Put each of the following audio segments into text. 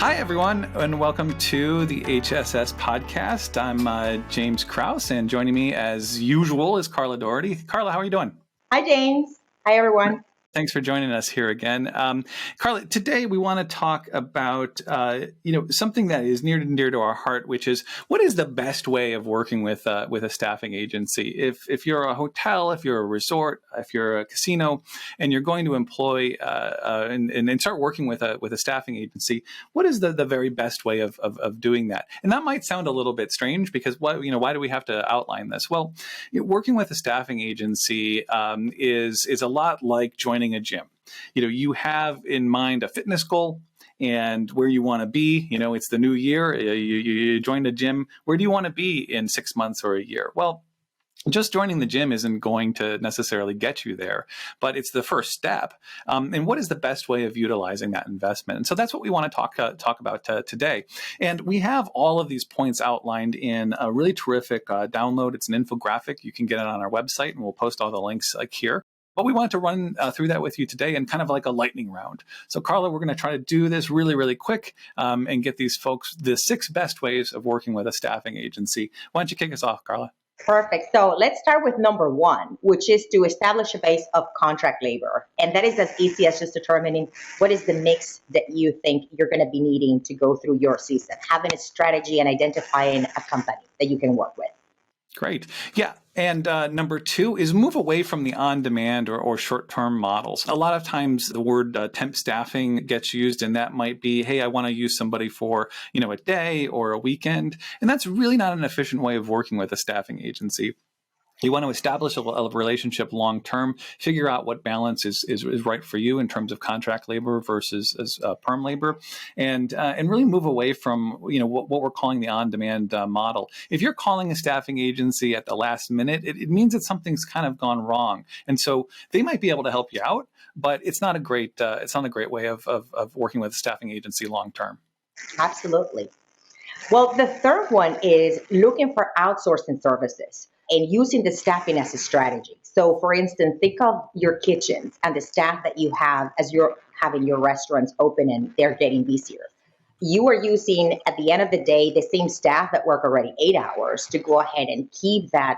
Hi, everyone, and welcome to the HSS podcast. I'm James Krause, and joining me, as usual, is Carla Doherty. Carla, how are you doing? Hi, James. Hi, everyone. Thanks for joining us here again. Carla, today we want to talk about something that is near and dear to our heart, which is what is the best way of working with a staffing agency? If you're a hotel, if you're a resort, if you're a casino, and you're going to employ and start working with a staffing agency, what is the very best way of doing that? And that might sound a little bit strange because why do we have to outline this? Well, working with a staffing agency is a lot like joining a gym. You have in mind a fitness goal and where you want to be. It's the new year. You join the gym. Where do you want to be in 6 months or a year? Well, just joining the gym isn't going to necessarily get you there, but it's the first step. And what is the best way of utilizing that investment? And so that's what we want to talk about today. And we have all of these points outlined in a really terrific download. It's an infographic. You can get it on our website, and we'll post all the links here. But we wanted to run through that with you today in kind of like a lightning round. So, Carla, we're going to try to do this really, really quick and get these folks the 6 best ways of working with a staffing agency. Why don't you kick us off, Carla? Perfect. So let's start with number 1, which is to establish a base of contract labor. And that is as easy as just determining what is the mix that you think you're going to be needing to go through your season, having a strategy and identifying a company that you can work with. Great. Yeah. And number 2 is move away from the on-demand or short-term models. A lot of times the word temp staffing gets used, and that might be, hey, I want to use somebody for, a day or a weekend. And that's really not an efficient way of working with a staffing agency. You want to establish a relationship long-term, figure out what balance is right for you in terms of contract labor versus perm labor, and really move away from what we're calling the on-demand model. If you're calling a staffing agency at the last minute, it means that something's kind of gone wrong, and so they might be able to help you out, but it's not a great way of working with a staffing agency long-term. Absolutely. Well, the third one is looking for outsourcing services and using the staffing as a strategy. So, for instance, think of your kitchens and the staff that you have as you're having your restaurants open and they're getting busier. You are using, at the end of the day, the same staff that work already 8 hours to go ahead and keep that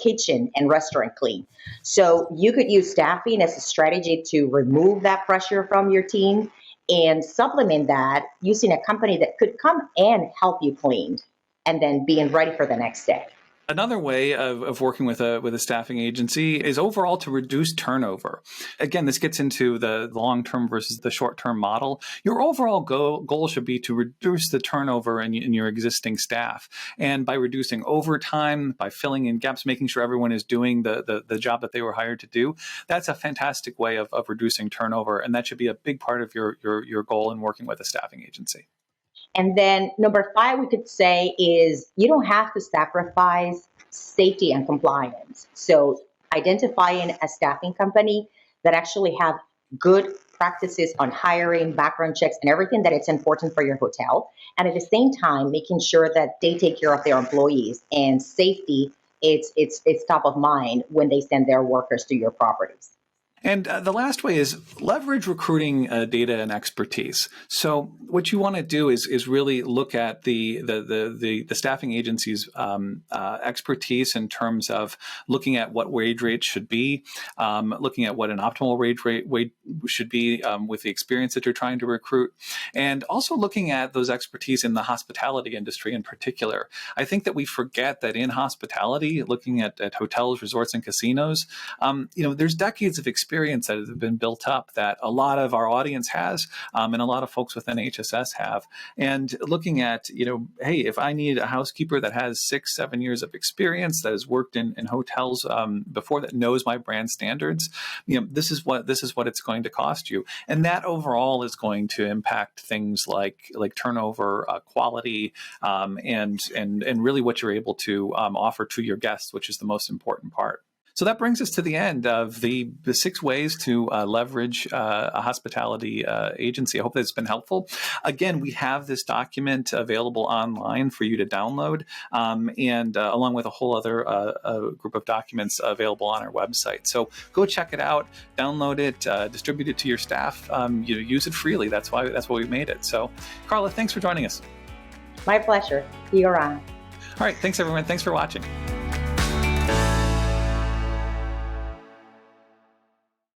kitchen and restaurant clean. So you could use staffing as a strategy to remove that pressure from your team and supplement that using a company that could come and help you clean and then being ready for the next day. Another way of working with a staffing agency is overall to reduce turnover. Again, this gets into the long-term versus the short-term model. Your overall goal should be to reduce the turnover in your existing staff. And by reducing overtime, by filling in gaps, making sure everyone is doing the job that they were hired to do, that's a fantastic way of reducing turnover. And that should be a big part of your goal in working with a staffing agency. And then number 5, we could say is you don't have to sacrifice safety and compliance. So identifying a staffing company that actually have good practices on hiring, background checks, and everything that it's important for your hotel. And at the same time, making sure that they take care of their employees and safety, it's top of mind when they send their workers to your properties. And the last way is leverage recruiting data and expertise. So what you want to do is really look at the staffing agency's expertise in terms of looking at what wage rates should be, looking at what an optimal wage should be with the experience that you're trying to recruit, and also looking at those expertise in the hospitality industry in particular. I think that we forget that in hospitality, looking at hotels, resorts, and casinos, there's decades of experience that have been built up that a lot of our audience has, and a lot of folks within HSS have. And looking at, hey, if I need a housekeeper that has 6-7 years of experience, that has worked in hotels before, that knows my brand standards, this is what it's going to cost you. And that overall is going to impact things like turnover, quality, and really what you're able to offer to your guests, which is the most important part. So that brings us to the end of the 6 ways to leverage a hospitality agency. I hope that's been helpful. Again, we have this document available online for you to download, and along with a whole other group of documents available on our website. So go check it out, download it, distribute it to your staff. Use it freely. That's why we made it. So, Carla, thanks for joining us. My pleasure. See you around. All right. Thanks, everyone. Thanks for watching.